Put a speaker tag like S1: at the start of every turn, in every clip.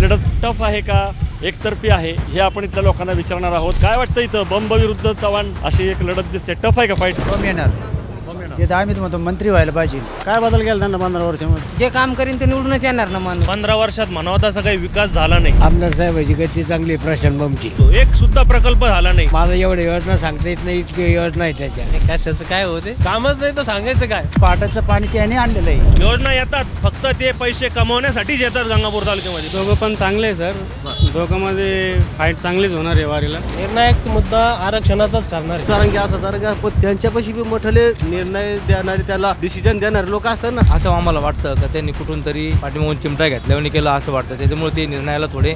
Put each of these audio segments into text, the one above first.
S1: लढत टफ आहे का एकतर्फी आहे हे आपण इथल्या लोकांना विचारणार आहोत। काय वाटतं इथं बंब विरुद्ध चव्हाण अशी एक लढत दिसते, टफ आहे का फाईट?
S2: बम येणार ते तर आम्ही म्हणतो मंत्री व्हायला पाहिजे। काय बदल केला त्यांना 15 वर्षामध्ये?
S3: जे काम करीन ते निवडूनच येणार ना माणूस।
S4: 15 वर्षात म्हणावा तसा काही विकास झाला नाही।
S5: आमदार साहेबांची गती चांगली प्रशांत बमची,
S4: एक सुद्धा प्रकल्प झाला नाही।
S5: मला एवढी योजना सांगता येत नाही, इतकी योजना आहे त्याच्या।
S3: कशाचं काय होते कामच नाही तर सांगायचं काय?
S2: पाटाचं पाणी त्याने आणलेलं आहे।
S4: योजना येतात फक्त ते पैसे कमवण्यासाठीच येतात गंगापूर तालुक्यामध्ये।
S3: दोघं पण चांगले आहे सर, दोघांमध्ये फाईट चांगलीच होणार आहे वारीला। निर्णायक मुद्दा आरक्षणाचाच ठरणार आहे।
S6: कारण की असं जर का पण त्यांच्यापाशी बी मोठे निर्णय देणारे त्याला डिसिजन देणारे लोक असतात ना,
S7: असं आम्हाला वाटतं का त्यांनी कुठून तरी पाठीमागून चिमटा घेतल्यावर केलं असं वाटतं, त्याच्यामुळे ते निर्णयाला थोडे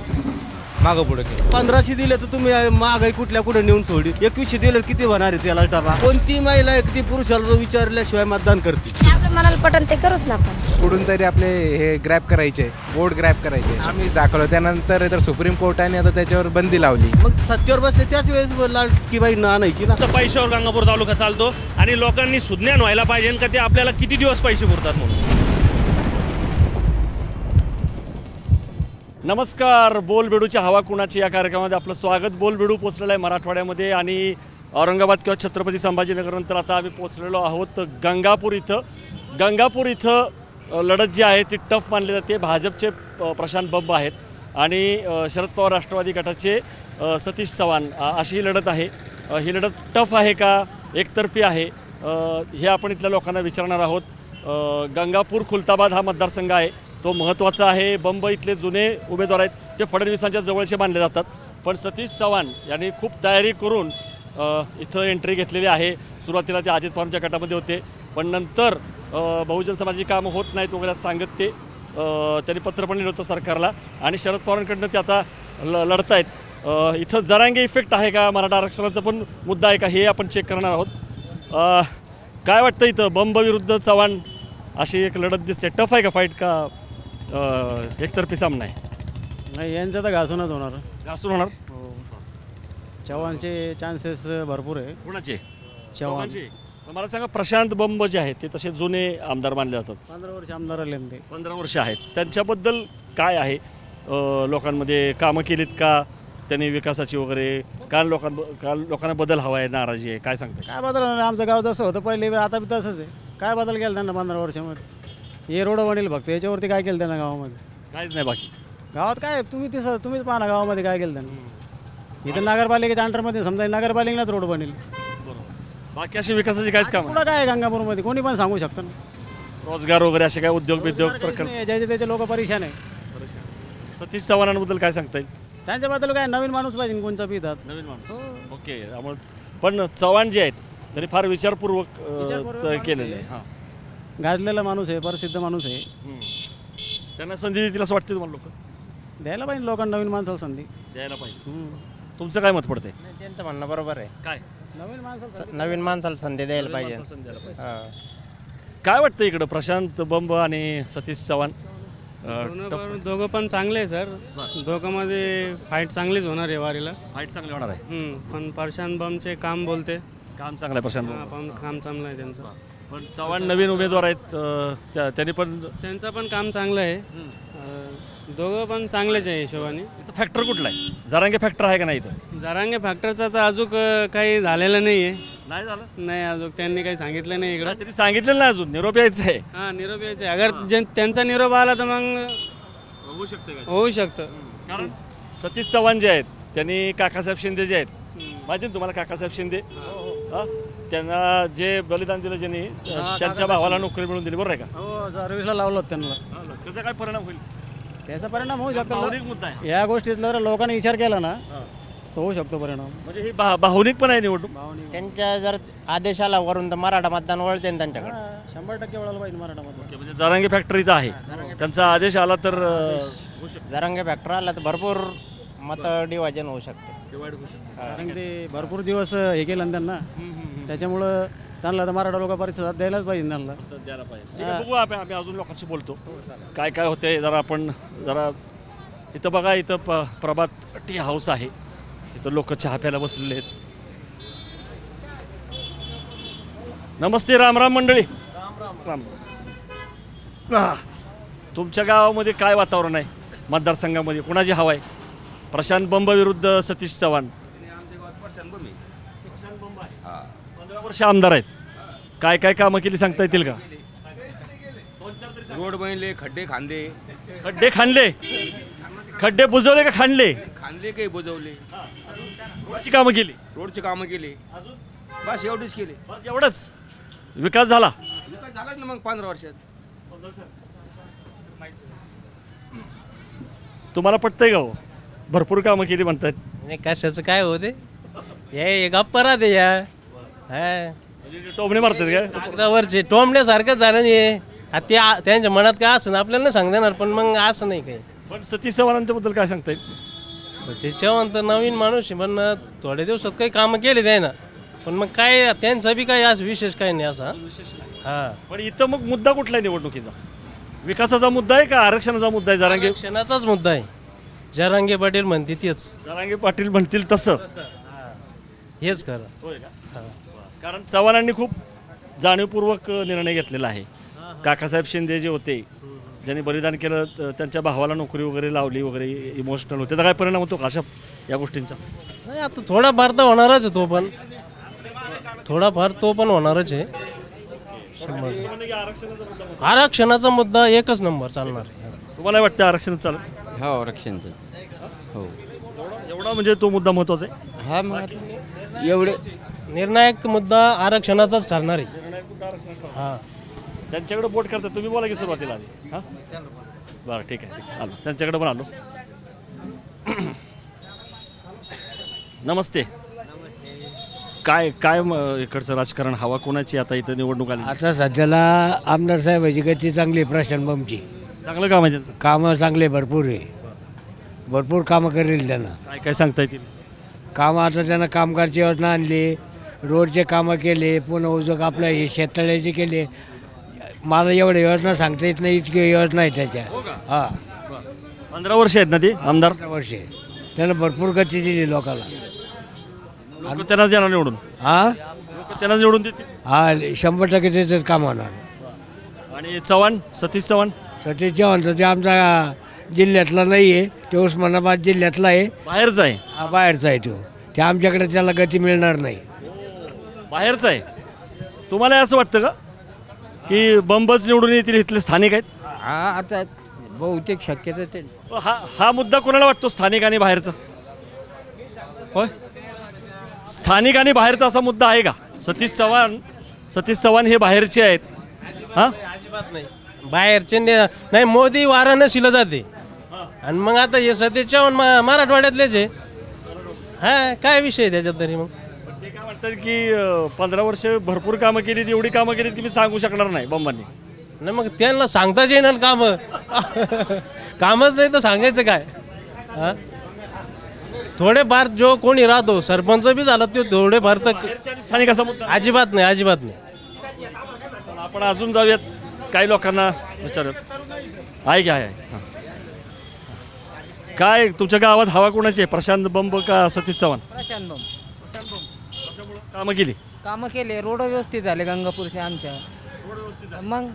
S7: मागं पुढे केलं।
S6: 1500 दिले तर तुम्ही महागाई कुठल्या कुठे नेऊन सोडली, 2100 दिलं किती होणार आहे त्याला डबा? कोणती महिला किती पुरुषाला विचारल्याशिवाय मतदान करते?
S8: आपल्या मनाला पटन ते करूच ना आपण।
S9: कुठून तरी आपले हे ग्रॅब करायचे, बोर्ड ग्रॅब करायचे, आम्हीच दाखवलं। त्यानंतर तर सुप्रीम कोर्टाने आता त्याच्यावर बंदी लावली।
S6: मग सत्तेवर बसले त्याच वेळेस लाडकी बाई आणायची ना।
S4: तर पैशावर गंगापूर तालुका चालतो आणि लोकांनी सुज्ञान व्हायला पाहिजे का ते आपल्याला किती दिवस पैसे पुरतात म्हणून।
S1: नमस्कार, बोलबेडूच्या हवा कुणाची या कार्यक्रमामध्ये आपलं स्वागत। बोलबेडू पोचलेलं आहे मराठवाड्यामध्ये आणि औरंगाबाद किंवा छत्रपती संभाजीनगरनंतर आता आम्ही पोचलेलो आहोत गंगापूर इथं। गंगापूर इथं लढत जी आहे ती टफ मानली जाते। भाजपचे प्रशांत बंब आहेत आणि शरद पवार राष्ट्रवादी गटाचे सतीश चव्हाण अशी ही लढत आहे। ही लढत टफ आहे का एकतर्फी आहे हे आपण इथल्या लोकांना विचारणार आहोत। गंगापूर खुलताबाद हा मतदारसंघ आहे, तो महत्त्वाचा आहे। बंब इथले जुने उमेदवार आहेत ते फडणवीसांच्या जवळचे मानले जातात, पण सतीश चव्हाण यांनी खूप तयारी करून इथं एंट्री घेतलेली आहे। सुरुवातीला ते अजित पवारांच्या गटामध्ये होते, पण नंतर बहुजन समाजाची कामं होत नाहीत वगैरे सांगत ते त्यांनी पत्र पण लिहिलं होतं सरकारला आणि शरद पवारांकडनं ते आता लढत आहेत। इथं जरांगे इफेक्ट आहे का, मराठा आरक्षणाचा पण मुद्दा आहे का हे आपण चेक करणार आहोत। काय वाटतं इथं बंब विरुद्ध चव्हाण अशी एक लढत दिसते, टफ आहे का फाईट का एकतर्फी सामना आहे?
S2: नाही, यांचं तर घासूनच होणार।
S1: घासून होणार?
S2: चव्हाणचे चान्सेस भरपूर आहे।
S1: कोणाचे?
S2: चव्हाणचे।
S1: मला सांगा, प्रशांत बंब जे आहेत ते तसे जुने आमदार मानले जातात,
S2: 15 वर्ष आमदार आले ते।
S1: 15 वर्ष आहेत, त्यांच्याबद्दल काय आहे? लोकांमध्ये कामं केलीत का त्यांनी विकासाची वगैरे? काल लोकांना बदल हवा आहे, नाराजी आहे, काय सांगते?
S2: काय बदल होणार? आमचं गाव जसं होतं पहिले आता बी तसंच आहे। काय बदल केला त्यांना 15 वर्षामध्ये? हे रोड बनेल फक्त, याच्यावरती काय केलं त्यांना गावामध्ये?
S1: काहीच नाही बाकी
S2: गावात काय तुम्हीच पाहा ना गावामध्ये काय केलं त्यांनी। इथं नगरपालिकेच्या अंडरमध्ये समजा नगरपालिकेलाच रोड बनेल,
S1: बाकी अशी विकासाची काहीच काम
S2: पुढं काय आहे गंगापूरमध्ये कोणी पण सांगू शकतं ना।
S1: रोजगार वगैरे असे काय उद्योग प्रकल्प?
S2: ज्याचे त्याचे लोक परेशान आहे।
S1: सतीश चव्हाणांबद्दल काय सांगता येईल?
S2: त्यांच्याबद्दल काय नवीन माणूस पाहिजे, कोणचा पितात
S1: नवीन माणूस। ओके, पण चव्हाण जे आहेत त्यांनी फार विचारपूर्वक केलेलं आहे। हां,
S2: गाजलेला माणूस आहे, प्रसिद्ध माणूस आहे।
S1: त्यांना संधी देतील असं वाटतं तुम्हाला? लोक
S2: द्यायला पाहिजे, लोकांना नवीन माणसाला संधी
S1: द्यायला पाहिजे। तुमचं काय मत पडते?
S3: त्यांचं म्हणणं बरोबर आहे,
S1: काय
S3: नवीन माणसाला संधी द्यायला पाहिजे।
S1: काय वाटतं इकडं प्रशांत बंब आणि सतीश चव्हाण?
S3: दोघं पण चांगले आहे सर, दोघांमध्ये फाईट चांगलीच होणार आहे वारीला।
S1: फाईट चांगली होणार आहे,
S3: पण प्रशांत बमचे काम बोलते,
S1: काम चांगलं आहे प्रशांत बंब,
S3: काम चांगलं आहे त्यांचं।
S1: पण चव्हाण नवीन उमेदवार आहेत, त्यांनी पण
S3: त्यांचं पण काम चांगलं आहे। दोघं पण चांगलेच आहे हिशोबाने।
S1: इथं फॅक्टर कुठला आहे? जरांगे फॅक्टर आहे का नाही इथं?
S3: जरांगे फॅक्टरचा तर अजून काही झालेलं नाही आहे।
S1: नाही झालं?
S3: नाही, अजून त्यांनी काही सांगितलं नाही इकडं।
S1: तरी सांगितलेलं नाही अजून, निरोप यायचं आहे।
S3: हां, निरोप यायचं आहे। अगर त्यांचा निरोप आला तर मग होऊ शकतं।
S1: कारण सतीश चव्हाण जे आहेत त्यांनी काकासाहेब शिंदे जे आहेत, माहिती ना तुम्हाला काकासाहेब शिंदे, त्यांना जे बलिदान दिलं ज्यांनी, त्यांच्या भावाला नोकरी मिळून दिली, बरोबर आहे का?
S2: हो, सर्व्हिसला लावलं त्यांना।
S1: त्याचा काय परिणाम होईल?
S2: त्याचा परिणाम होऊ शकतो।
S1: भावनिक मुद्दा आहे
S2: या गोष्टीतला जर लोकांनी विचार केला ना तो होऊ शकतो परिणाम। म्हणजे
S1: ही भावनिक पण आहे निवडणूक।
S3: त्यांच्या जर आदेशाला वरून तर मराठा मतदान वळते त्यांच्याकडे।
S2: 100% वळायला पाहिजे मराठामध्ये।
S1: म्हणजे जरांगे फॅक्टरी इथं आहे, त्यांचा आदेश आला तर
S3: जरांगे फॅक्टर आला तर भरपूर मत डिवायजन होऊ शकते,
S1: डिवाइड होऊ शकते।
S2: कारण ते भरपूर दिवस हे केलं ना त्यांना, त्याच्यामुळं त्यांना तर मराठा लोक परिस्थिती द्यायलाच पाहिजे त्यांना,
S1: द्यायला पाहिजे। बघू, आम्ही अजून लोकांशी बोलतो काय काय होते जरा आपण जरा। इथं बघा, इथं प्रभात टी हाऊस आहे, इथं लोक चहा प्यायला बसलेले आहेत। नमस्ते, राम राम मंडळी। राम राम। तुमच्या गावामध्ये काय वातावरण आहे? मतदारसंघामध्ये कुणाची हवा आहे? प्रशांत बंब विरुद्ध सतीश चव्हाण. 15 वर्ष आमदार आहेत. काय काय कामं केली सांगता येतील का?
S6: रोड बनले, खड्डे खांदे,
S1: खड्डे बुजवले का खांडले?
S6: खांदले काही बुजवले,
S1: कोणाची कामं केली?
S6: रोडचे कामं केले, बस एवढीच केले.
S1: बस एवढंच विकास झाला?
S6: विकास झालाच ना मग 15 वर्षात.
S1: तुम्हाला पटतंय का हो? भरपूर कामं केली म्हणतात.
S3: नाही कशाचं काय होते हे गप्पा राहते या
S1: टोमणे मारतात काय?
S3: कागदावरचे टोंबण्यासारखंच झालं नाही. त्यांच्या मनात काय असं आपल्याला नाही सांगता येणार, पण मग असं नाही काही.
S1: पण सतीश चव्हाणांच्या बद्दल काय सांगता येईल?
S3: सतीश चव्हाण तर नवीन माणूस आहे, पण थोड्या दिवसात काही कामं केले त्यानं, पण मग काय त्यांचा बी काही असं विशेष काही नाही असा. हां
S1: पण इथं मग मुद्दा कुठला आहे निवडणुकीचा? विकासाचा मुद्दा आहे का आरक्षणाचा मुद्दा आहे? जरांगे
S3: आरक्षणाचाच मुद्दा आहे. जरांगे पाटील म्हणते तेच.
S1: जरांगे पाटील म्हणतील तसं
S3: हेच खरं.
S1: होय का? कारण चव्हाणांनी खूप जाणीवपूर्वक निर्णय घेतलेला आहे. काकासाहेब शिंदे जे होते, ज्यांनी बलिदान केलं, त्यांच्या भावाला नोकरी वगैरे लावली वगैरे, इमोशनल होते. त्याचा काय परिणाम होतो का अशा या गोष्टींचा?
S3: नाही आता थोडाफार तर होणारच आहे, थोडाफार तो पण होणारच आहे. आरक्षणाचा मुद्दा एकच नंबर चालणार आहे.
S1: तुम्हाला वाटतं आरक्षण चालू?
S10: हो आरक्षणचं हो
S1: एवढा म्हणजे तो मुद्दा महत्वाचा आहे.
S10: हा मग एवढे
S3: निर्णायक मुद्दा आरक्षणाचाच ठरणार आहे. हां
S1: त्यांच्याकडे बोट करतात. तुम्ही बोला की सुरुवातीला आधी. हां बरं ठीक आहे आलो, त्यांच्याकडे पण आलो. नमस्ते. काय काय इकडचं राजकारण, हवा कोणाची आता इथं निवडणूक आली?
S5: आता सध्याला आमदार साहेबाची गती चांगली आहे. प्रशांत बमची
S1: चांगलं काम आहे त्यांचं.
S5: कामं चांगले भरपूर आहे. भरपूर कामं करेल त्यांना.
S1: काय काय सांगता येतील?
S5: कामं आता त्यांना कामगारची योजना आणली, रोडचे कामं केले, पुन्हा उद्योग आपल्या हे शेततळ्याचे केले. मला एवढ्या योजना सांगता येत नाही, इतकी योजना आहे त्याच्या. हां
S1: 15 वर्ष आहेत ना ते आमदार?
S5: 15 वर्षे त्यानं भरपूर गती दिली लोकांना.
S1: लोक त्यांनाच देणार निवडून?
S5: हां
S1: लोक त्यांनाच निवडून देतील?
S5: हा 100% त्याचंच काम होणार.
S1: आणि चव्हाण, सतीश चव्हाण?
S5: सतीश चव्हाणचं ते आमचा जिल्ह्यातला नाही आहे, ते उस्मानाबाद जिल्ह्यातला आहे.
S1: बाहेरचा आहे?
S5: हा बाहेरचा आहे तो. ते आमच्याकडे त्याला गती मिळणार नाही.
S1: बाहेरचा आहे? तुम्हाला असं वाटतं का की बंबच निवडून येतील इथले स्थानिक आहेत?
S5: हा आता बहुतेक शक्यता ते.
S1: हा मुद्दा कोणाला वाटतो, स्थानिक आणि बाहेरचा? होय, स्थानिक आणि बाहेरचा असा मुद्दा आहे का? सतीश चव्हाण हे बाहेरचे आहेत. हां
S3: अजिबात नाही. बाहेरचे नाही. मोदी वाराणसीला जाते आणि मग आता हे सतीश चव्हाण मराठवाड्यातलेच आहे. हा काय विषय आहे त्याच्यात तरी? मग
S1: ते काय म्हणतात की 15 वर्ष भरपूर कामं केलीत, एवढी कामं केलीत की मी सांगू शकणार नाही बंबांनी.
S3: नाही मग त्यांना सांगताच येणार कामं. कामच नाही तर सांगायचं काय? हां थोडेफार जो कोणी राहतो, सरपंच बी झाला तो थोडेफार तर
S1: स्थानिक असा मुद्दा
S3: अजिबात नाही. अजिबात नाही.
S1: आपण अजून जाऊयात, काही लोकांना विचारूयात. आहे की आहे? हां काय तुमच्या गावात हवा कोणाची आहे, प्रशांत बंब का सतीश चव्हाण?
S11: प्रशांत बंब.
S1: कामं केली?
S11: कामं केले, रोड व्यवस्थित झाले गंगापूरचे आमच्या. मग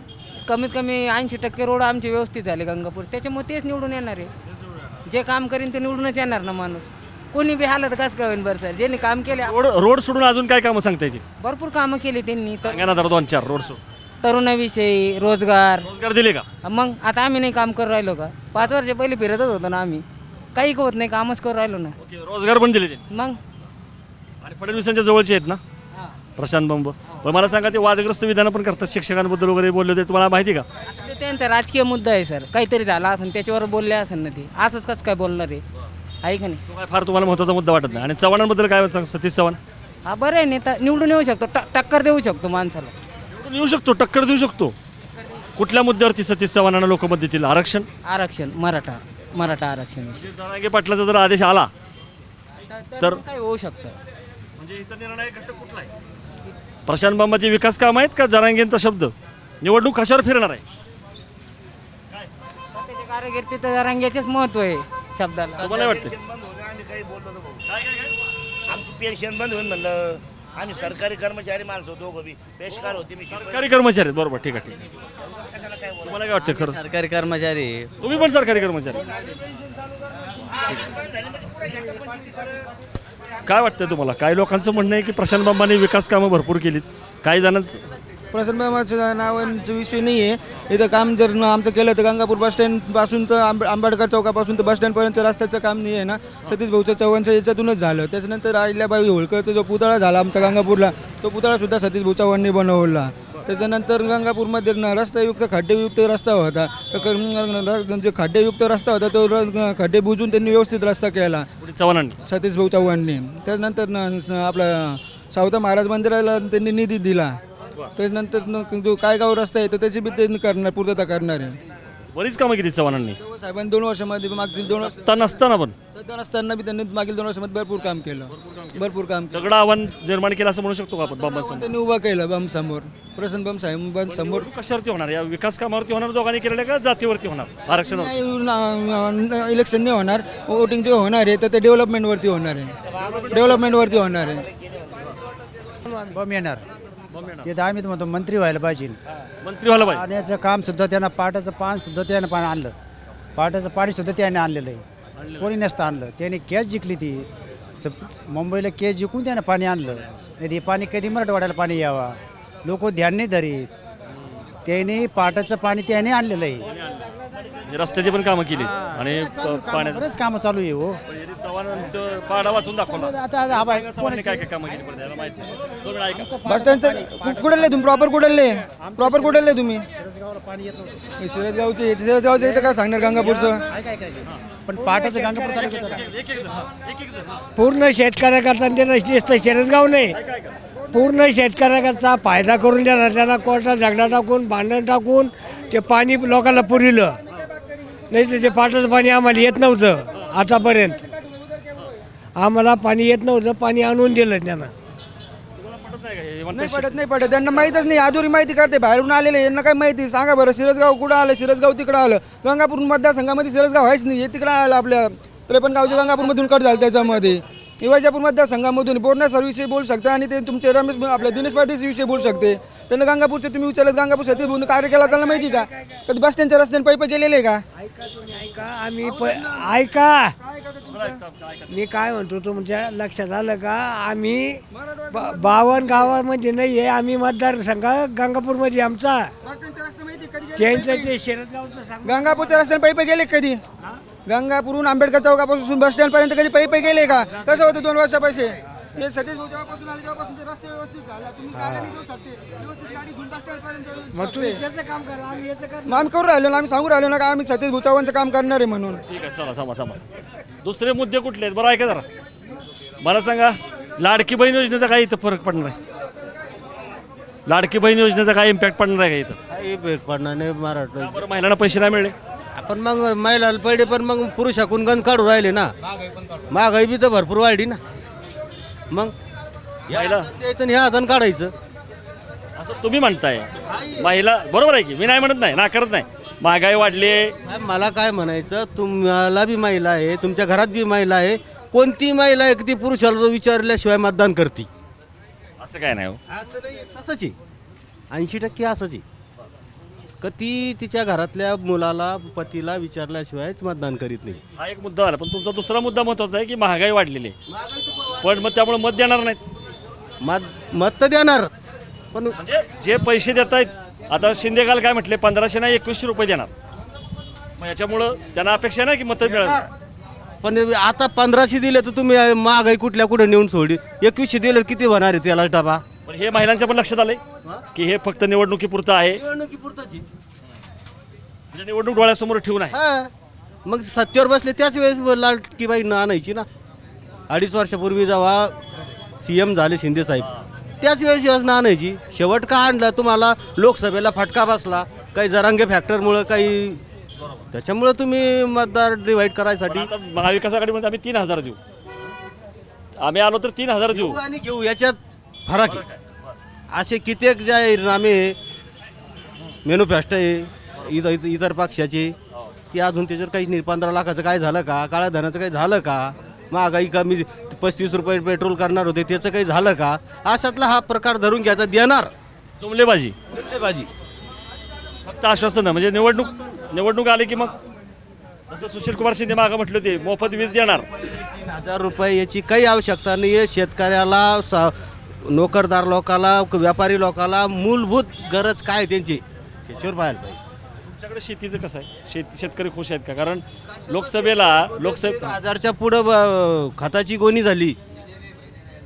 S11: कमीत कमी 80% रोड आमचे व्यवस्थित झाले गंगापूर. त्याच्यामुळे तेच निवडून येणार आहे. जे काम करीन ते निवडूनच येणार ना माणूस. कोणी बी हालत कसं काय होईल बरं सर? ज्यांनी काम केले.
S1: रोड सोडून अजून काय कामं सांगता येतील?
S11: भरपूर कामं केली त्यांनी.
S1: सांगा ना जरा 2-4 रोड सोड.
S11: तरुणाविषयी रोजगार
S1: दिले का?
S11: मग आता आम्ही नाही काम करू राहिलो का? 5 वर्ष पहिले फिरतच होतो ना आम्ही. काही होत नाही, कामच करू राहिलो ना.
S1: रोजगार पण दिले ते.
S11: मग
S1: आणि फडणवीसांच्या जवळचे आहेत ना प्रशांत बंब. पण मला सांगा, ते वादग्रस्त विधानं पण करतात, शिक्षकांबद्दल वगैरे बोलले होते, तुम्हाला माहिती का?
S11: ते त्यांचा राजकीय मुद्दा आहे सर. काहीतरी झाला असेल त्याच्यावर बोलले असेल ना ते. असंच कसं काय बोलणार आहे का नाही?
S1: तो काय फार तुम्हाला महत्त्वाचा मुद्दा वाटत नाही. आणि चव्हाणांबद्दल काय सांग? सतीश चव्हाण
S11: हा बरं आहे, नेता निवडून येऊ शकतो, टक्कर देऊ शकतो माणसाला.
S1: निवडून येऊ शकतो, टक्कर देऊ शकतो. कुठल्या मुद्द्यावरती सतीश चव्हाणांना लोक मत देतील?
S11: आरक्षण मराठा आरक्षण.
S1: जरांगे पाटलाचा जर आदेश आला तर
S11: काय होऊ शकतं?
S1: म्हणजे इथं निर्णय घटक कुठला आहे? प्रशांत बंबाचे विकास काम आहेत का जरांगेंचा शब्द? निवडणूक कशावर फिरणार आहे?
S11: सत्तेचे कार्यकर्ते तर जरांगेचेच महत्व आहे शब्दाला.
S1: तुम्हाला वाटतं?
S12: आमची पेन्शन बंद होईल म्हणलं. आम्ही सरकारी कर्मचारी माणसं दोघं बी पेशकार होती मी
S1: सरकारी कर्मचारी आहेत, बरोबर, ठीक आहे ठीक आहे. तुम्हाला काय वाटतं खरं?
S10: सरकारी कर्मचारी
S1: तुम्ही पण सरकारी कर्मचारी. काय वाटतं तुम्हाला? काही लोकांचं म्हणणं आहे की प्रशांत बाबांनी विकास कामं भरपूर केलीत, काही जणांचं
S6: प्रसन्न बाबाचं नावांचा विषय नाही आहे. इथं काम जर आमचं केलं तर गंगापूर बसस्टँडपासून तर आंबेडकर चौकापासून तर बसस्टँडपर्यंत रस्त्याचं काम नाही आहे ना, सतीश भाऊच्या चव्हाणच्या याच्यातूनच झालं. त्याच्यानंतर अहिल्याबाई होळकरचा जो पुतळा झाला आमच्या गंगापूरला, तो पुतळासुद्धा सतीश भाऊ चव्हाणने बनवला. त्याच्यानंतर गंगापूरमध्ये रस्तायुक्त खड्डेयुक्त रस्ता होता, जे खड्डेयुक्त रस्ता होता तो खड्डे बुजून त्यांनी व्यवस्थित रस्ता केला
S1: चव्हाणांनी,
S6: सतीश भाऊ चव्हाणने. त्याच्यानंतर आपला सावता महाराज मंदिराला त्यांनी निधी दिला. त्याच्यानंतर जो काय गाव रस्ता आहे तर त्याची बी त्यांनी करणार, पूर्तता करणार आहे.
S1: बरीच कामं केली चव्हाणांनी.
S6: साहेबांनी 2 वर्षामध्ये मागील 2 वर्ष
S1: नसताना पण
S6: सध्या नसताना बी त्यांनी मागील 2 वर्षामध्ये भरपूर काम केलं, भरपूर काम केलं.
S1: दगड आव्हान निर्माण केलं असं म्हणू शकतो का आपण बाबांसमोर?
S6: त्यांनी उभा केलं बम समोर, प्रसन्न बम साहेबांसमोर.
S1: कशावरती होणार? या विकास कामावरती होणार दोघांनी केलेल्या का जातीवरती होणार? आरक्षणावर?
S6: इलेक्शन नाही होणार, वोटिंग जे होणार आहे तर ते डेव्हलपमेंटवरती होणार आहे, डेव्हलपमेंटवरती होणार आहे.
S2: बम येणार ते तर आम्ही म्हणतो मंत्री व्हायला पाहिजे.
S1: मंत्री व्हायला पाहिजे.
S2: पाण्याचं काम सुद्धा त्यांना, पाटाचं पान सुद्धा त्यानं पाणी आणलं, पाटाचं पाणी सुद्धा त्याने आणलेलं आहे, कोणी नसतं आणलं. त्याने केस जिंकली ती मुंबईला, केस जिंकून त्यानं पाणी आणलं. नाही ते पाणी कधी मराठवाड्याला पाणी यावा, लोक ध्यान नाही धरीत. त्याने पाटाचं पाणी त्याने आणलेलं आहे.
S1: रस्त्याची पण कामं केली आणि पाण्याचं
S2: बरेच कामं चालू आहे. हो,
S1: चव्हाणांचं पाडा वाचून दाखवला. चव्हाणांनी काय काय कामं केली पण त्याला माहिती नाही. दोन वेळा ऐका.
S6: बस स्टँडचं कुठले तुम्ही प्रॉपर कुठले तुम्ही? शिरसगावचे इथं काय सांगणार गंगापूरचं?
S2: पण पाटाचं गंगापूर
S5: पूर्ण शेतकऱ्याकरता नुसतं शिरसगाव नाही, पूर्ण शेतकऱ्याकरता फायदा करून देणार. त्यांना कोर्टात झगडा टाकून, भांडण टाकून ते पाणी लोकांना पुरविलं. नाही तर ते पाटाचं पाणी आम्हाला येत नव्हतं आतापर्यंत, आम्हाला पाणी येत नव्हतं, पाणी आणून दिलं त्यांना.
S6: नाही पडत त्यांना माहीतच नाही, अधुरी माहिती करते, बाहेरून आलेले यांना काय माहिती? सांगा बरं, शिरसगाव कुठं आलं? शिरसगाव तिकडं आलं. गंगापूर मतदारसंघामध्ये शिरसगाव आहेच नाही, हे तिकडं आलं. आपल्या 53 गावच्या गंगापूरमधून कट झालं. त्याच्यामध्ये विवाजापूर मतदारसंघामधून बोलण्या सर्विसविषयी बोलू शकता आणि ते तुमचे रमेश आपल्या दिनेश पाटीलविषयी बोलू शकते. त्यांना गंगापूरचे तुम्ही विचारलं, गंगापूर सतीश भाऊन कार्य केला त्यांना माहिती का? कधी बस स्टँडच्या रस्त्याने पैप गेलेले का?
S5: आम्ही ऐका, मी काय म्हणतो तुमच्या लक्षात आलं का? आम्ही 52 गावामध्ये नाही आहे, आम्ही मतदारसंघ गंगापूरमध्ये आमचा. त्यांचं ते शिरसगावचं सांग.
S6: गंगापूरच्या रस्त्याने पैप गेले कधी? गंगापूरहून आंबेडकर चौकापासून बस स्टँडपर्यंत कधी पैप गेले का? कसं होतं 2 वर्षापासून? हे सतीश भाऊ जेव्हापासून आले तेव्हापासून ते रस्ते व्यवस्थित झाला. तुम्ही गाड्या नाही देऊ शकते, व्यवस्थित गाडी घेऊन बस स्टँडपर्यंत.
S5: मग तुम्ही याचं काम करा, आम्ही याचं करा.
S6: मग आम्ही करू राहिलो ना, आम्ही सांगू राहिलो ना का आम्ही सतीश भाऊ चव्हाणचं काम करणार आहे म्हणून.
S1: ठीक आहे, चला थांबा. दुसरे मुद्दे कुठले आहेत बरं ऐका जरा. मला सांगा, लाडकी बहीण योजनेचा काय इथं फरक पडणार आहे? लाडकी बहीण योजनेचा काय इम्पॅक्ट पडणार आहे का इथं?
S6: काही भेट पडणार नाही मराठा.
S1: बरं, महिलांना पैसे नाही मिळले.
S6: आपण मग महिलाला पडले, पण मग पुरुषाकून गंज काढू राहिले ना. महागाई बी तर भरपूर वाढली ना. मग
S1: महिला
S6: द्यायचं ह्या हातानं काढायचं
S1: असं तुम्ही म्हणताय. महिला बरोबर आहे की, मी नाही म्हणत नाही, नाकारत नाही. महागाई वाढली आहे.
S6: साहेब, मला काय म्हणायचं, तुम्हाला बी महिला आहे, तुमच्या घरात बी महिला आहे. कोणती महिला आहे की ती पुरुषाला जो विचारल्याशिवाय मतदान करते?
S1: असं काय नाही हो.
S6: असं नाही, तसंच आहे. 80% असंच आहे का ती तिच्या घरातल्या मुलाला, पतीला विचारल्याशिवायच मतदान करीत नाही.
S1: हा एक मुद्दा आला, पण तुमचा दुसरा मुद्दा महत्वाचा आहे की महागाई वाढलेली आहे. पण मग त्यामुळे मत देणार नाहीत.
S6: मत तर देणार, पण
S1: म्हणजे जे पैसे देत आहेत, आता शिंदे काल काय म्हटले, 1500 नाही 2100 रुपये देणार. मग याच्यामुळं त्यांना अपेक्षा नाही की मतं मिळणार.
S6: पण आता 1500 दिले तर तुम्ही महागाई कुठे नेऊन सोडली. 2100 दिलं किती होणार आहे त्याला डबा?
S1: पण हे महिलांच्या पण लक्षात आलंय की हे फक्त निवडणुकीपुरतं आहे.
S6: निवडणुकीपुरताची
S1: म्हणजे निवडणूक डोळ्यासमोर ठेवून आहे.
S6: हा, मग सत्तेवर बसले त्याच वेळेस लाडकी बाई आणायची ना. 2.5 वर्षापूर्वी जेव्हा CM झाले शिंदे साहेब, त्याच वेळेस योजना आणायची. शेवट का आणलं? तुम्हाला लोकसभेला फटका बसला, काही जरांगे फॅक्टरमुळं, काही त्याच्यामुळं तुम्ही मतदार डिवाईड करायसाठी.
S1: महाविकास आघाडीमध्ये आम्ही 3000 देऊ, आम्ही आलो तर 3000 देऊ
S6: आणि घेऊ, याच्यात फरक आहे. असे कित्येक जाहीरनामे, मॅन्युफॅक्चर आहे इतर पक्षाचे, की अजून त्याच्यावर काहीच नाही. 15 लाखाचं काय झालं का? काळ्या धनाचं काय झालं का? महागाई कमी
S13: 35 रुपये पेट्रोल करणार होते, त्याचं काही झालं का? अशातला हा प्रकार धरून घ्यायचा, देणार
S1: जुमलेबाजी फक्त आश्वासन, म्हणजे निवडणूक आली की मग जसं सुशील कुमार शिंदे मागं म्हटलं ते मोफत वीज देणार.
S13: 3,000 रुपये याची काही आवश्यकता नाही आहे. शेतकऱ्याला, नोकरदार लोकाला, व्यापारी लोकाला मूलभूत गरज काय त्यांची त्याच्यावर पाहायला पाहिजे.
S1: तुमच्याकडे शेतीचं कसं आहे? शेतकरी खुश आहेत का? कारण लोकसभेला
S13: 1000च्या पुढं खताची गोणी झाली.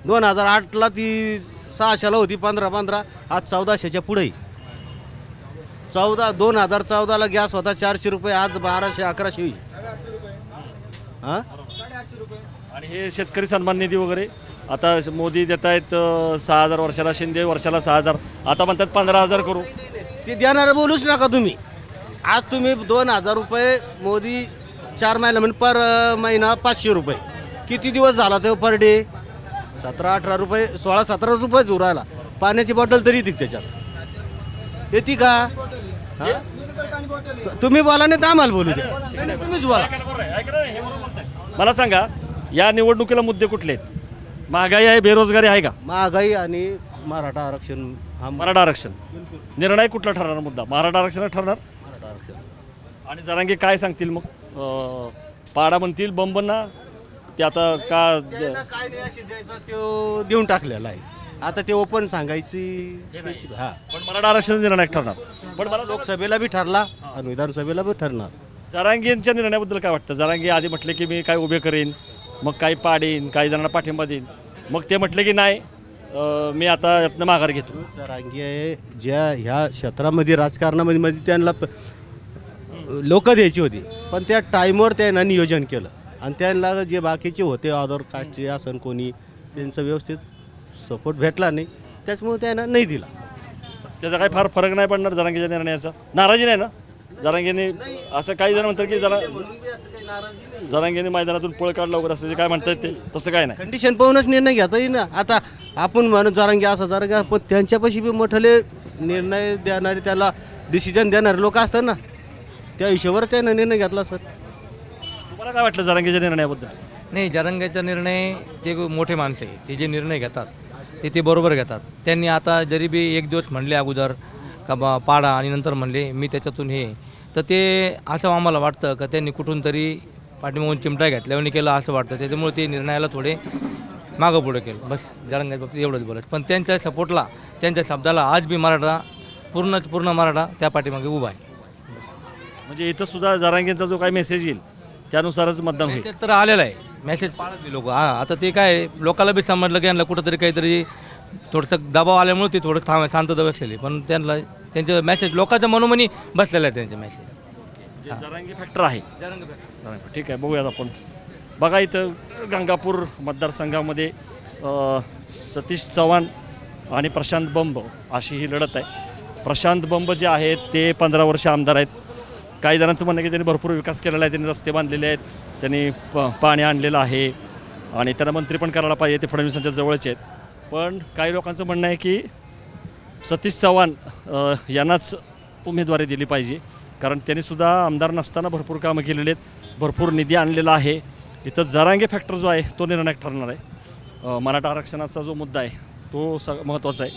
S13: 2008ला ती 600ला होती, 15 आज 1400च्या पुढे. 2014ला गॅस होता 400 रुपये, आज 1200-1100 होईल. हां,
S1: आणि हे शेतकरी सन्मान निधी वगैरे आता मोदी देत आहेत 6,000 वर्षाला, शिंदे वर्षाला 6,000, आता म्हणतात 15,000 करू.
S13: ते देणारं बोलूच नका तुम्ही. आज तुम्ही 2,000 रुपये मोदी 4 महिना म्हणजे पर महिना 500 रुपये, किती दिवस झाला ते पर डे? 17-18 रुपये, 16-17 रुपये जोरायला. पाण्याची बॉटल तरी येते त्याच्यात, येते का? तुम्ही बोला नाही तर आम्हाला बोलू द्या, तुम्हीच बोला.
S1: मला सांगा, या निवडणुकीला मुद्दे कुठले आहेत? महागाई आहे, बेरोजगारी आहे का?
S13: महागाई आणि मराठा आरक्षण.
S1: मराठा आरक्षण निर्णय कुठला ठरणार मुद्दा? मराठा आरक्षण ठरणार. आणि जरांगे काय सांगतील मग? पाडा म्हणतील बंबना, ते आता का
S13: काय नाही अशी द्यायचा तो देऊन टाकलेला आहे. आता ते ओपन सांगायची. हा,
S1: पण मराठा आरक्षण निर्णय ठरणार. पण मला
S13: लोकसभेला बी ठरला आणि विधानसभेला बी ठरणार.
S1: जरांगेंच्या निर्णयाबद्दल काय वाटतं? जरांगे आधी म्हटले की मी काय उभे करेन, मग काही पाडीन, काही जणांना पाठिंबा देईन, मग ते म्हटले की नाही मी आता यातनं माघार घेतो.
S13: जरांगे ज्या ह्या क्षेत्रामध्ये राजकारणामध्ये त्यांना लोक द्यायची होती, पण त्या टाईमवर त्यांना नियोजन केलं आणि त्यांना जे बाकीचे होते अदर कास्टचे असन कोणी, त्यांचं व्यवस्थित सपोर्ट भेटला नाही, त्याच्यामुळे त्यांना नाही दिला.
S1: त्याचा काही फार फरक नाही पडणार जरांगेच्या निर्णयाचा? नाराजी नाही ना जरांगेने? असं काही जण म्हणतात की जरांगेने मैदानातून पळ काढला वगैरे असं जे काय म्हणतात ते तसं काय नाही.
S13: कंडिशन पाहूनच निर्णय घेता येईल ना. आता आपण म्हणून जरांगे असा जरांगे, पण त्यांच्यापाशी बी मोठले निर्णय देणारे, त्याला डिसिजन देणारे लोक असतात ना, त्या हिशोबावर त्यानं निर्णय घेतला. सर,
S1: तुम्हाला काय वाटलं जरांगेच्या निर्णयाबद्दल?
S7: नाही, जरांगेचा निर्णय ते मोठे माणसं आहे, ते जे निर्णय घेतात ते बरोबर घेतात. त्यांनी आता जरी बी एक दिवस म्हणले अगोदर का पाडा आणि नंतर म्हणले मी त्याच्यातून हे, तर ते असं आम्हाला वाटतं का त्यांनी कुठून तरी पाठीमागून चिमटा घेतल्यावर केलं असं वाटतं. त्याच्यामुळे ते निर्णयाला थोडे मागं पुढं केलं. बस जरांगेच्या बाबतीत एवढंच बोलायचं. पण त्यांच्या सपोर्टला, त्यांच्या शब्दाला आज बी मराठा पूर्ण मराठा त्या पाठीमागे उभा आहे.
S1: म्हणजे इथं सुद्धा जरांगेंचा जो काही मेसेज येईल त्यानुसारच मतदान होईल.
S7: तर आलेलं आहे मेसेज, पाळत लोक. आता ते काय लोकांना बी समजलं की यांना कुठंतरी काहीतरी थोडंसं दबाव आल्यामुळे ते थोडं शांतता बसलेली, पण त्यांना त्यांचं मेसेज लोकांच्या मनोमनी बसलेलं आहे त्यांचे मेसेज.
S1: जरांगे फॅक्टर आहे. ठीक आहे, बघूयात आपण. बघा इथं गंगापूर मतदारसंघामध्ये सतीश चव्हाण आणि प्रशांत बंब अशी ही लढत आहे. प्रशांत बंब जे आहेत ते 15 वर्ष आमदार आहेत. काही जणांचं म्हणणं की त्यांनी भरपूर विकास केलेला आहे, त्यांनी रस्ते बांधलेले आहेत, त्यांनी पाणी आणलेलं आहे आणि त्यांना मंत्री पण करायला पाहिजे, ते फडणवीसांच्या जवळचे आहेत. पण काही लोकांचं म्हणणं आहे की सतीश चव्हाण यांनाच उमेदवारी दिली पाहिजे, कारण त्यांनीसुद्धा आमदार नसताना भरपूर कामं केलेली आहेत, भरपूर निधी आणलेला आहे. इथं जरांगे फॅक्टर जो आहे तो निर्णायक ठरणार आहे. मराठा आरक्षणाचा जो मुद्दा आहे तो महत्त्वाचा आहे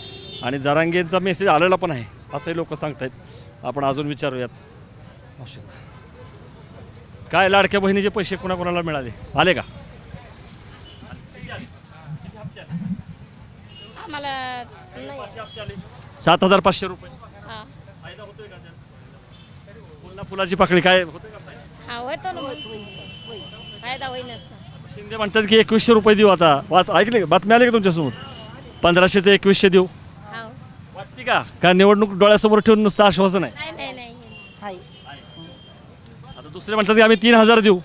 S1: आणि जरांगेंचा मेसेज आलेला पण आहे असंही लोक सांगत आहेत. आपण अजून विचारूयात. काय लाडक्या बहिणीचे पैसे कोणाकोणाला मिळाले? आले का?
S8: आम्हाला
S1: 7,500 रुपये. फुलाची पाकळी काय होते का?
S8: फायदा होईनच ना.
S1: शिंदे म्हणतात की 2100 रुपये देऊ. आता ऐकले बातमी आली का तुमच्यासमोर? 1500चे 2100 देऊ. वाटते का? का निवडणूक डोळ्यासमोर ठेवून नुसतं आश्वासन आहे?
S8: नाही.
S1: आता दुसरे म्हणतात की आम्ही 3000 देऊ.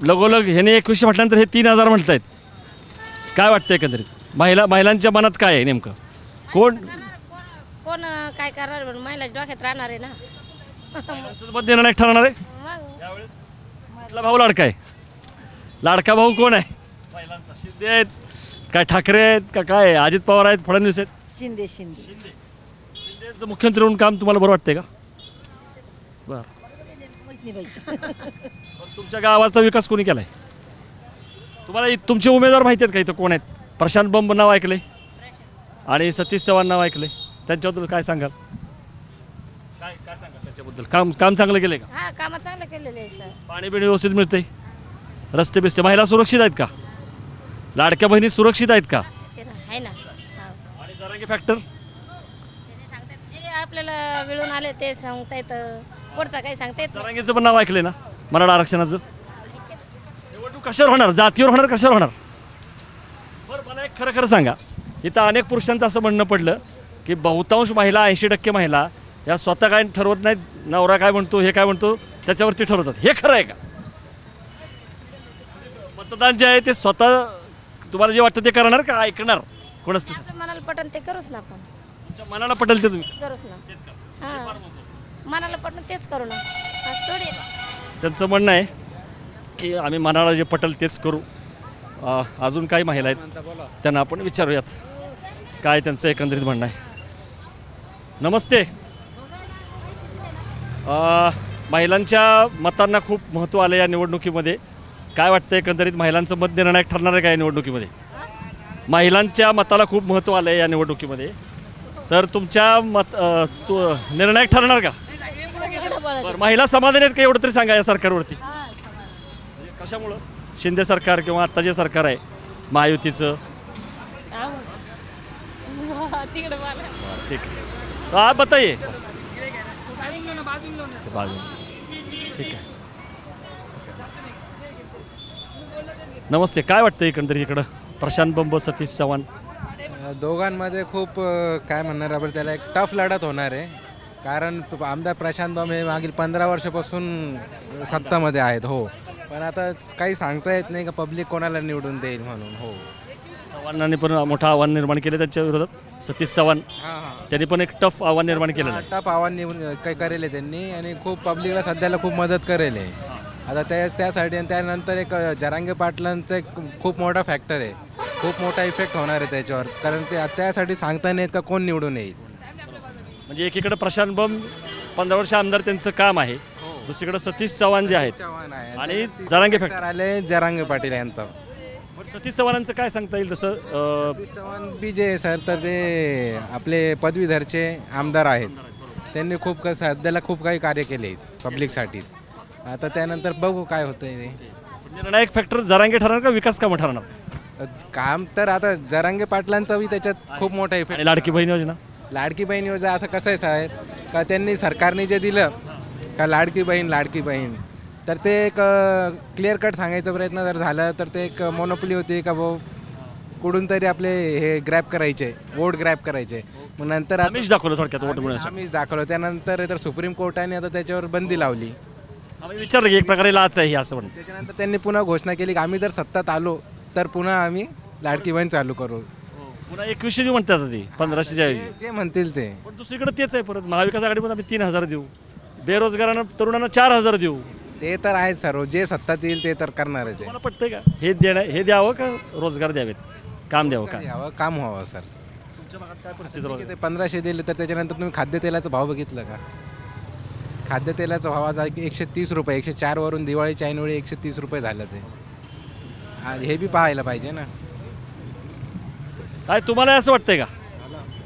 S1: लगोलग ह्याने 2100 म्हटल्यानंतर हे 3000 म्हणतायत. काय वाटतं एकंदरीत महिलांच्या मनात काय आहे नेमकं? कोण
S8: काय करणार म्हणून महिलाच्या डोक्यात राहणार आहे ना.
S1: मत निर्णायक ठरणार आहे यावेळेस. भाऊ लाडका आहे. लाडका भाऊ कोण आहे महिलांचा? शिंदे आहेत काय, ठाकरे आहेत का, काय अजित पवार आहेत, फडणवीस आहेत? शिंदेचं मुख्यमंत्री म्हणून काम तुम्हाला बरं वाटतंय का? बरं. तुमच्या गावाचा विकास कोणी केलाय? तुम्हाला तुमचे उमेदवार माहिती आहेत का इथं कोण आहेत? प्रशांत बंब नाव ऐकलंय आणि सतीश चव्हाण नाव ऐकलंय, त्यांच्याबद्दल काय सांगाल? काय काय सांगाल त्याच्याबद्दल? काम काम चांगलं केलंय का?
S8: हा कामं चांगलं केलेलं आहे सर.
S1: पाणी बिणी व्यवस्थित मिळतंय, रस्ते बिस्ते, महिला सुरक्षित आहेत का? लाडक्या बहिणी सुरक्षित आहेत का?
S8: ते ना आहे ना. हा.
S1: आणि जरांगे फॅक्टर
S8: ते सांगतात जे आपल्याला मिळून आले ते सांगता येतं, पुढचं काही सांगता येत नाही.
S1: जरांगेचं पण नाव ऐकलंय ना मराठा आरक्षणाचं? निवडणूक कशावर होणार? जातीवर होणार, कशावर होणार? बरं मला एक खरं खरं सांगा, इथं अनेक पुरुषांचं असं म्हणणं पडलं की बहुतांश महिला 80% महिला या स्वतः काय ठरवत नाहीत, नवरा काय म्हणतो हे काय म्हणतो त्याच्यावरती ठरवतात. हे खरं आहे का? मतदान जे आहे ते स्वतः तुम्हाला जे वाटतं ते करणार का ऐकणार कोणच?
S8: आपल्या मनाला पटन ते करूच ना आपण.
S1: तुमच्या मनाला पटेल ते तुम्ही
S8: करूच ना. हा मनाला पटन तेच करू ना. असं थोडी आहे.
S1: त्यांचं म्हणणं आहे की आम्ही मनाला जे पटेल तेच करू. अजून काही महिला आहेत त्यांना आपण विचारूयात काय त्यांचं एकंदरीत म्हणणं आहे. नमस्ते. महिलांच्या मतांना खूप महत्त्व आलं या निवडणुकीमध्ये. काय वाटतं एकंदरीत महिलांचं मत निर्णायक ठरणार आहे का या निवडणुकीमध्ये? महिलांच्या मताला खूप महत्त्व आलं आहे या निवडणुकीमध्ये, तर तुमच्या निर्णायक ठरणार का? बरं महिला समाधानी आहेत का एवढं तरी सांगा या सरकारवरती? कशामुळं? शिंदे सरकार किंवा आत्ता जे सरकार आहे महायुतीचं? ठीक आहे, आप बताइए. ठीक आहे. नमस्ते. काय वाटतं एकंदरीत इकडं प्रशांत बंब सतीश चव्हाण
S9: दोघांमध्ये खूप काय म्हणणार आपण त्याला, एक टफ लढत होणार आहे. कारण आमदार प्रशांत बंब हे मागील 15 वर्षापासून सत्तामध्ये आहेत. हो, पण आता काही सांगता येत नाही का पब्लिक कोणाला निवडून देईल म्हणून. हो,
S1: चव्हाणांनी पण मोठं आव्हान निर्माण केलं त्यांच्या विरोधात. सतीश चव्हाण त्यांनी पण एक टफ आव्हान निर्माण केलं.
S9: टफ आव्हान काही करेल त्यांनी आणि खूप पब्लिकला सध्याला खूप मदत करेल आहे आता त्यासाठी. आणि त्यानंतर एक जरांगे पाटलांचं एक खूप मोठा फॅक्टर आहे, खूप मोठा इफेक्ट होणार आहे त्याच्यावर. कारण ते त्यासाठी सांगता नाही का कोण निवडून येईल.
S1: म्हणजे एकीकडे प्रशांत बंब 15 वर्ष आमदार त्यांचं काम आहे, दुसरीकडे सतीश चव्हाण जे आहेत आणि जरांगे फॅक्टर
S9: आले जरांगे पाटील यांचा.
S1: सतीश चव्हाणांचं काय सांगता येईल? तसं
S9: Satish Chavan B J sir तर ते आपले पदवीधरचे आमदार आहेत, त्यांनी खूप सध्याला खूप काही कार्य केले पब्लिकसाठी. आता त्यानंतर बघू काय होतंय ते.
S1: निर्णायक फॅक्टर जरांगे ठरणार का विकास कामं ठरणार?
S9: काम तर आता जरांगे पाटलांचा बी त्याच्यात खूप मोठा इफेक्ट.
S1: लाडकी बहीण योजना?
S9: लाडकी बहीण योजना असं कसं आहे साहेब का त्यांनी सरकारने जे दिलं का लाडकी बहीण तर ते एक क्लिअर कट सांगायचा प्रयत्न जर झाला तर ते एक मोनोपली होती का भाऊ कुठून तरी आपले हे ग्रॅब करायचे, वोट ग्रॅब करायचे. मग नंतर
S1: आम्हीच दाखवलं थोडक्यात वोट मिळायचं.
S9: आम्हीच दाखवलं. त्यानंतर तर सुप्रीम कोर्टाने आता त्याच्यावर बंदी लावली.
S1: आम्ही विचारलं की एक प्रकारे लाच आहे असं म्हणून.
S9: त्याच्यानंतर त्यांनी पुन्हा घोषणा केली की आम्ही जर सत्तात आलो तर पुन्हा आम्ही लाडकी बहीण चालू करू.
S1: पुन्हा 2100 देऊ म्हणतात ते 1500च्या ऐवजी.
S9: जे म्हणतील ते.
S1: पण दुसरीकडे तेच आहे परत महाविकास आघाडीमध्ये आम्ही 3000 देऊ, बेरोजगारांना तरुणांना 4000 देऊ.
S9: ते तर आहे सर्व जे सत्तात येईल ते तर करणारच आहे.
S1: मला पटतंय का हे द्यावं का रोजगार द्यावेत, काम द्यावं का?
S9: यावं काम व्हावं सर.
S1: तुमच्या भागात काय परिस्थिती?
S9: ते 1500 दिले तर त्याच्यानंतर तुम्ही खाद्यतेलाचा भाव बघितलं का? खाद्यतेलाचा भाव आज 130 रुपये, 104 वरून दिवाळीच्या ऐनवेळी 130 रुपये झालं. ते हे बी पाहायला पाहिजे ना.
S1: काय तुम्हाला असं वाटतंय का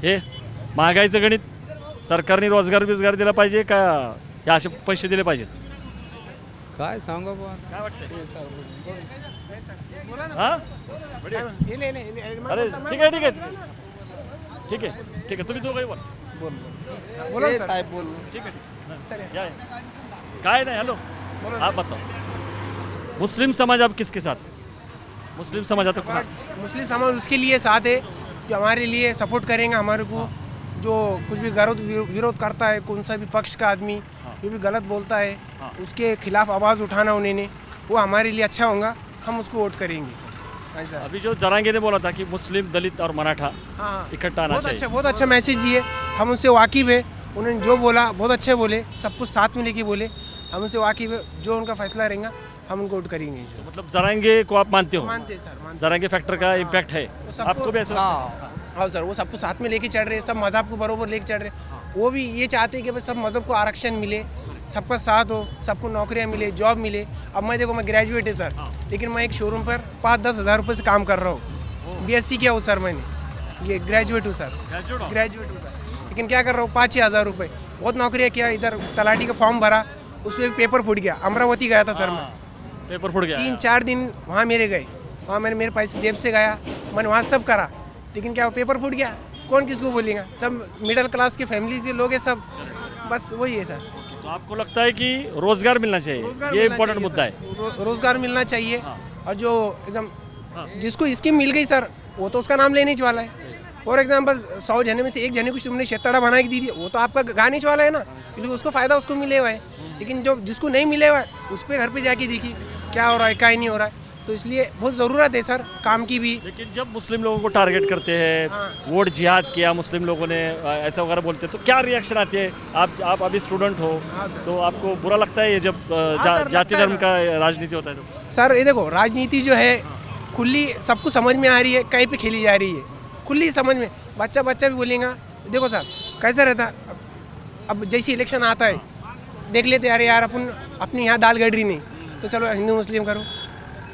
S1: हे महागाईचं गणित सरकारने रोजगार दिला पाहिजे का हे असे पैसे दिले पाहिजेत?
S14: काय सांगा
S1: काय वाटतंय? अरे ठीक आहे तुम्ही दोघंही बोला
S14: साहेब बोल.
S1: ठीक आहे काय नाही. हॅलो आप बताओ. मुस्लिम समाज अब किसके साथ? मुस्लिम समाज आता
S15: मुस्लिम समाज उसके लिए साथ है जो हमारे लिए सपोर्ट करेंगे. हमारे को जो कुछ भी विरोध करता है, कौन सा भी पक्ष का आदमी जो भी गलत बोलता है उसके खिलाफ आवाज़ उठाना उन्होंने, वो हमारे लिए अच्छा होगा, हम उसको वोट करेंगे.
S1: अभी जो जरांगे ने बोला था कि मुस्लिम, दलित और मराठा इकट्ठा आना चाहिए,
S15: बहुत अच्छा मैसेज दिए. हम उससे वाकिफ़ है. उन्होंने जो बोला बहुत अच्छे बोले, सब कुछ साथ में लेके बोले. हम उससे वाकिफ़ है. जो उनका फैसला रहेगा हम उनको वोट करेंगे.
S1: मतलब जरांगे को आप मानते हो?
S15: मानते हैं सर, मानते.
S1: जरांगे फैक्टर का इम्पैक्ट है आपको भी ऐसा?
S15: हाँ सर, वो सबको साथ में लेके चल रहे हैं, सब मज़हब को बरोबर लेके चल रहे हैं. वो भी ये चाहते हैं कि भाई सब मज़हब को आरक्षण मिले, सबका साथ हो, सबको नौकरियां मिले, जॉब मिले। अब मैं देखो, मैं ग्रेजुएट है सर, लेकिन मैं एक शोरूम पर 5-10 हज़ार रुपये से काम कर रहा हूँ। BSc किया हूँ सर मैंने, ये ग्रेजुएट हूँ सर, ग्रेजुएट हूँ सर, लेकिन क्या कर रहा हूँ 5-6 हज़ार रुपये। बहुत नौकरियाँ किया, इधर तलाटी का फॉर्म भरा, उसमें पेपर फूट गया। अमरावती गया था सर मैं,
S1: पेपर फूट गया,
S15: 3-4 दिन वहाँ मेरे गए, वहाँ मैंने मेरे पैसे जेब से गया, मैंने वहाँ सब करा, लेकिन क्या पेपर फूट गया। कौन किसको बोलेगा, सब मिडिल क्लास के फैमिली के लोग हैं सब, बस वही है सर।
S1: तो आपको लगता है कि रोजगार मिलना चाहिए, ये इम्पोर्टेंट मुद्दा है,
S15: रोजगार मिलना चाहिए। और जो एकदम जिसको स्कीम मिल गई सर, वो तो उसका नाम लेने ही वाला है। फॉर एग्जाम्पल 100 जने में से एक जने को तुमने शेतड़ा बना के दी थी, वो तो आपका गाने वाला है ना, क्योंकि उसको फ़ायदा उसको मिले हुआ है। लेकिन जो जिसको नहीं मिले हुआ है, उस पर घर पे जाके देखी क्या हो रहा है, क्या नहीं हो रहा है। तो इसलिए बहुत ज़रूरत है सर काम की भी।
S1: लेकिन जब मुस्लिम लोगों को टारगेट करते हैं, वोट जिहाद किया मुस्लिम लोगों ने, ऐसा वगैरह बोलते हैं, तो क्या रिएक्शन आती है? आप अभी स्टूडेंट हो, तो आपको बुरा लगता है ये जब जाति धर्म का राजनीति होता है तो?
S15: सर ये देखो, राजनीति जो है खुली सबको समझ में आ रही है, कहीं पे खेली जा रही है, खुली समझ में। बच्चा भी बोलेगा। देखो सर कैसा रहता, अब जैसे इलेक्शन आता है देख लेते यार अपन अपने यहाँ दाल गड़ रही नहीं, तो चलो हिंदू मुस्लिम करो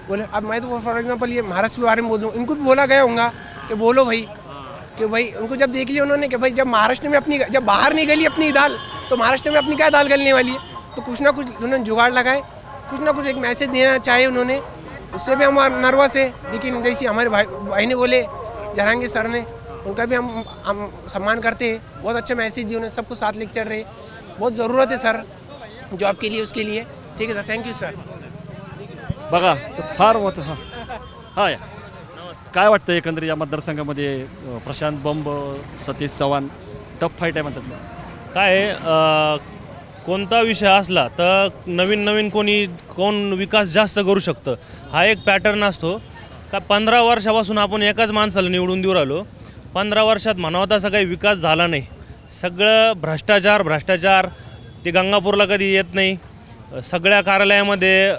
S15: बोले। अब मैं तो फॉर एग्जांपल ये महाराष्ट्र के बारे में बोल दूँ, इनको भी बोला गया होगा कि बोलो भाई, कि भाई उनको जब देख लिया उन्होंने कि भाई जब महाराष्ट्र में अपनी, जब बाहर नहीं गली अपनी दाल, तो महाराष्ट्र में अपनी क्या दाल गलने वाली है। तो कुछ ना कुछ उन्होंने जुगाड़ लगाए, कुछ ना कुछ एक मैसेज देना चाहे उन्होंने, उससे भी हम नर्वस है। लेकिन जैसे हमारे भाई ने बोले, जहांगीर सर ने, उनका भी हम सम्मान करते हैं। बहुत अच्छा मैसेज दिए उन्होंने, सबको साथ लेकर चल रहे। बहुत ज़रूरत है सर जॉब के लिए, उसके लिए। ठीक है सर, थँक यू सर।
S1: बघा तर फार मोठं हां या काय वाटतं एकंदरीत या मतदारसंघामध्ये प्रशांत बंब, सतीश चव्हाण टफ फाईट आहे म्हणतात?
S4: काय कोणता विषय असला तर नवीन कोण विकास जास्त करू शकतं, हा एक पॅटर्न असतो का. 15 वर्षापासून आपण एकाच माणसाला निवडून देऊ राहिलो, 15 वर्षात म्हणावं तसा काही विकास झाला नाही. सगळं भ्रष्टाचार. ते गंगापूरला कधी येत नाही. सगळ्या कार्यालयामध्ये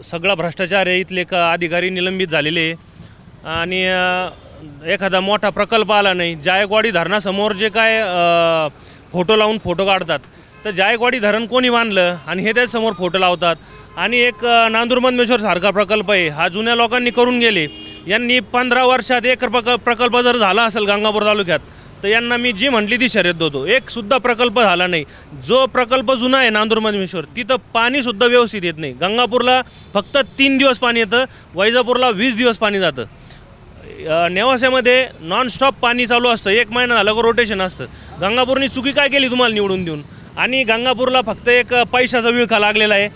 S4: सगळा भ्रष्टाचार आहे. इथले अधिकारी निलंबित झालेले आणि एखादा मोठा प्रकल्प आला नाही. जायकवाडी धरणासमोर जे काय फोटो लावून फोटो काढतात, तर जायकवाडी धरण कोणी बांधलं आणि हे त्याच्यासमोर फोटो लावतात. आणि एक नांदूरमधमेश्वर सारखा प्रकल्प आहे, हा जुन्या लोकांनी करून गेले. यांनी 15 वर्षात एक प्रकल्प जर झाला असेल गंगापूर तालुक्यात, तर यांना मी जी म्हटली ती शर्यत देतो. एक सुद्धा प्रकल्प झाला नाही. जो प्रकल्प जुना आहे नांदूरमधमेश्वर, तिथं पाणीसुद्धा व्यवस्थित येत नाही. गंगापूरला फक्त 3 दिवस पाणी येतं, वैजापूरला 20 दिवस पाणी जातं. नेवासेमध्ये नॉनस्टॉप पाणी चालू असतं, 1 महिना झालं का रोटेशन असतं. गंगापूरनी चुकी काय केली तुम्हाला निवडून देऊन? आणि गंगापूरला फक्त एक पैशाचा विळखा लागलेला आहे.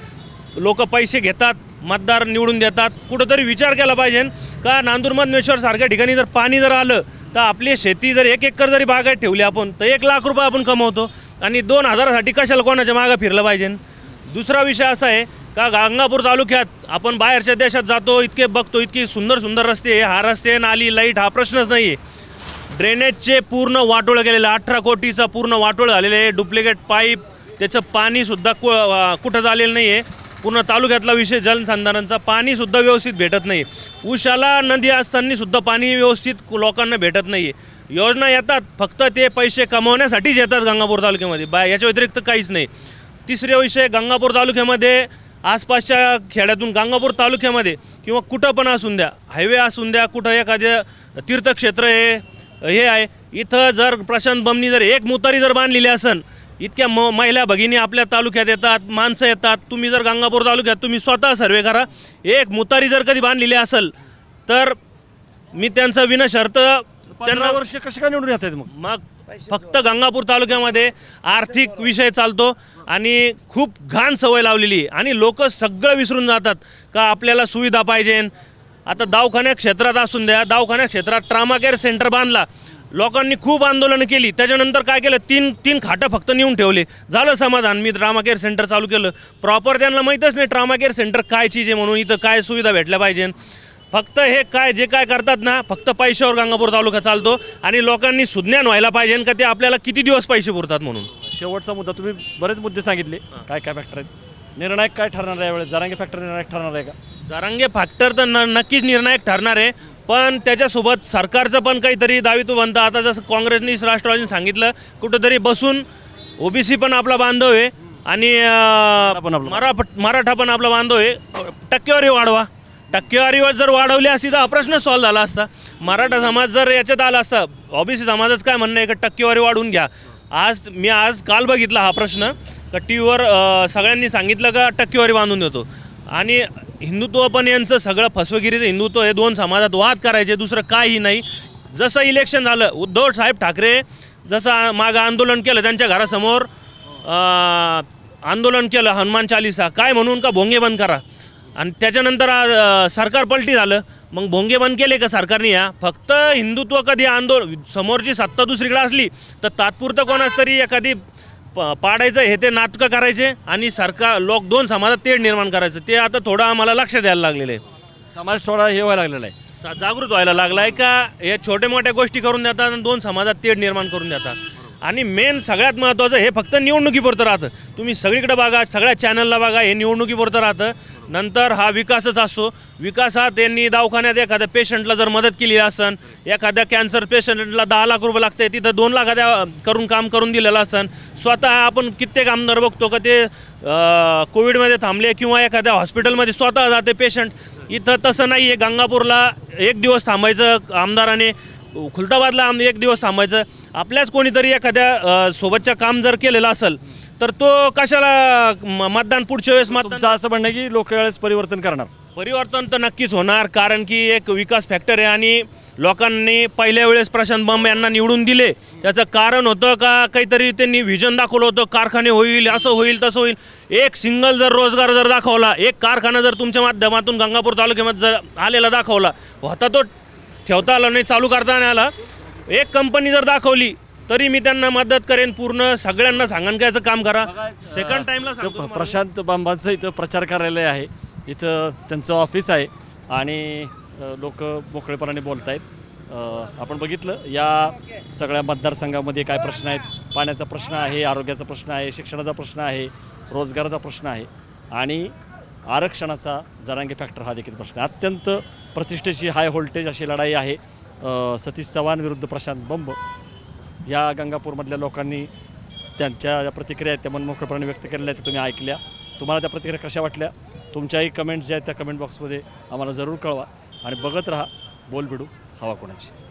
S4: लोक पैसे घेतात, मतदार निवडून देतात. कुठंतरी विचार केला पाहिजे का नांदूरमधमेश्वर सारख्या ठिकाणी जर पाणी जर आलं, तर आपली शेती जर 1 एकर जरी बागायत ठेवली आपण, तर 1 लाख रुपये आपण कमवतो. आणि 2000साठी कशाला कोणाच्या मागं फिरलं पाहिजे? दुसरा विषय असा आहे का गंगापूर तालुक्यात आपण बाहेरच्या देशात जातो, इतके बघतो, इतकी सुंदर रस्ते, हा रस्ते, नाली, लाईट, हा प्रश्नच नाही आहे. ड्रेनेजचे पूर्ण वाटोळं गेलेलं, 18 कोटीचा पूर्ण वाटोळं झालेलं आहे. डुप्लिकेट पाईप, त्याचं पाणीसुद्धा कुठं झालेलं नाही आहे. पूर्ण तालुक्यातला विषय जलसंधारणाचा, पाणीसुद्धा व्यवस्थित भेटत नाही. उशाला नदी असतानासुद्धा पाणी व्यवस्थित लोकांना भेटत नाही आहे. योजना येतात, फक्त ते पैसे कमवण्यासाठीच येतात गंगापूर तालुक्यामध्ये, याच्या व्यतिरिक्त काहीच नाही. तिसरे विषय, गंगापूर तालुक्यामध्ये आसपासच्या खेड्यातून गंगापूर तालुक्यामध्ये किंवा कुठं पण असून द्या, हायवे असून द्या, कुठं एखाद्या तीर्थक्षेत्र हे आहे, इथं जर प्रशांत बंबनी जर एक मुतारी जर बांधलेली असेल, इतक्या महिला भगिनी आपल्या तालुक्यात येतात, माणसं येतात. तुम्ही जर गंगापूर तालुक्यात तुम्ही स्वतः सर्वे करा, एक मुतारी जर कधी बांधलेली असेल, तर मी त्यांचा विनाशर्त त्यांना
S1: वर्ष कसे काय निवडून येतात?
S4: मग फक्त गंगापूर तालुक्यामध्ये आर्थिक विषय चालतो आणि खूप घाण सवय लावलेली आहे. आणि लोक सगळं विसरून जातात का आपल्याला सुविधा पाहिजे. आता दवाखान्या क्षेत्रात असून द्या, दवाखान्या क्षेत्रात ट्रामा केअर सेंटर बांधला, लोकांनी खूप आंदोलनं केली. त्याच्यानंतर काय केलं, तीन खाटं फक्त नेऊन ठेवले, झालं समाधान. मी ट्रामा केअर सेंटर चालू केलं. प्रॉपर त्यांना माहीतच नाही ट्रामा केअर सेंटर काय चीज आहे म्हणून, इथं काय सुविधा भेटल्या पाहिजे. फक्त हे जे काय करतात ना, फक्त पैशावर गंगापूर तालुका चालतो. आणि लोकांनी सुज्ञान व्हायला पाहिजे का ते आपल्याला किती दिवस पैसे पुरतात म्हणून.
S1: शेवटचा मुद्दा, तुम्ही बरेच मुद्दे सांगितले, काय फॅक्टर आहेत, निर्णायक काय ठरणार आहे यावेळेस? जरांगे फॅक्टर निर्णायक ठरणार आहे का?
S4: जरांगे फॅक्टर तर नक्कीच निर्णायक ठरणार आहे, पण त्याच्यासोबत सरकारचं पण काहीतरी दावित्व बनतं. आता जसं काँग्रेसनी राष्ट्रवादीने सांगितलं, कुठंतरी बसून, ओबीसी पण आपला बांधव आहे, आणि मराठा पण आपला बांधव आहे, टक्केवारी वाढवा. टक्केवारीवर जर वाढवली असती तर हा प्रश्न सॉल्व्ह झाला असता. मराठा समाज जर याच्यात आला असता, ओबीसी समाजाचं काय म्हणणं आहे का टक्केवारी वाढवून घ्या. मी काल बघितला हा प्रश्न का टी व्हीवर सगळ्यांनी सांगितलं का टक्केवारी बांधून देतो. आणि हिंदुत्व पण यांचं सगळं फसवेगिरीचं हिंदुत्व हे दोन समाजात वाद करायचे, दुसरं काही नाही. जसं इलेक्शन झालं, उद्धव साहेब ठाकरे जसं मागं आंदोलन केलं त्यांच्या घरासमोर, आंदोलन केलं हनुमान चालीसा काय म्हणून का भोंगे बंद करा, आणि त्याच्यानंतर सरकार पलटी झालं. मग भोंगे बंद केले का सरकारने? या फक्त हिंदुत्व कधी समोरची सत्ता दुसरीकडे असली तर तात्पुरतं कोणाच तरी एखादी पाडायचं हे ते नाटकं करायचे आणि लोक दोन समाजात तेढ निर्माण करायचं. ते आता थोडं आम्हाला लक्ष द्यायला लागलेलं आहे.
S1: समाज थोडा हे व्हायला लागलेला आहे,
S4: जागृत व्हायला लागला आहे का हे छोट्या मोठ्या गोष्टी करून देतात आणि दोन समाजात तेढ निर्माण करून देतात. आणि मेन सगळ्यात महत्त्वाचं हे फक्त निवडणुकीपुरतं राहतं. तुम्ही सगळीकडे बघा, सगळ्या चॅनलला बघा, हे निवडणुकीपुरतं राहतं. नंतर हा विकासच असतो. विकासात त्यांनी दवाखान्यात एखाद्या पेशंटला जर मदत केली असन, एखाद्या कॅन्सर पेशंटला 10 लाख रुपये लागते, तिथं 2 लाख करून काम करून दिलेलं असन. स्वतः आपण कित्येक आमदार बघतो का ते कोविडमध्ये थांबले किंवा एखाद्या हॉस्पिटलमध्ये स्वतः जाते पेशंट. इथं तसं नाही आहे. गंगापूरला 1 दिवस थांबायचं आमदाराने, खुलताबादला 1 दिवस थांबायचं. आपल्याच कोणीतरी एखाद्या सोबतच्या काम जर केलेलं असेल तर तो कशाला मतदान पुढच्या वेळेस
S1: तुमचं असं म्हणणं की लोक वेळेस परिवर्तन करणार?
S4: परिवर्तन तर नक्कीच होणार, कारण की एक विकास फॅक्टर आहे. आणि लोकांनी पहिल्या वेळेस प्रशांत बंब यांना निवडून दिले, त्याचं कारण होतं का काहीतरी त्यांनी व्हिजन दाखवलं होतं, कारखाने होईल, असं होईल, तसं होईल. एक सिंगल जर रोजगार जर दाखवला, एक कारखाना जर तुमच्या माध्यमातून गंगापूर तालुक्यामध्ये जर आलेला दाखवला होता, तो ठेवता आला नाही, चालू करता नाही आला. एक कंपनी जर दाखवली तरी मी त्यांना मदत करेन. पूर्ण सगळ्यांना सांगण्याचं काम करा. सेकंड टाइमला
S1: प्रशांत बंबांचं इथं प्रचार कार्यालय आहे, इथं त्यांचं ऑफिस आहे आणि लोक मोकळेपणाने बोलत आहेत. आपण बघितलं या सगळ्या मतदारसंघामध्ये काय प्रश्न आहेत. पाण्याचा प्रश्न आहे, आरोग्याचा प्रश्न आहे, शिक्षणाचा प्रश्न आहे, रोजगाराचा प्रश्न आहे आणि आरक्षणाचा जरांगे फॅक्टर हा देखील प्रश्न आहे. अत्यंत प्रतिष्ठेची हाय व्होल्टेज अशी लढाई आहे. सतीश चव्हाण विरुद्ध प्रशांत बंब. या गंगापूरमधल्या लोकांनी त्यांच्या ज्या प्रतिक्रिया आहेत त्या मनमोकळेपणाने व्यक्त केलेल्या आहेत, तुम्ही ऐकल्या. तुम्हाला त्या प्रतिक्रिया कशा वाटल्या? तुमच्याही कमेंट्स ज्या आहेत त्या कमेंट बॉक्समध्ये आम्हाला जरूर कळवा आणि बघत राहा बोलबिडू हवा कोणाची.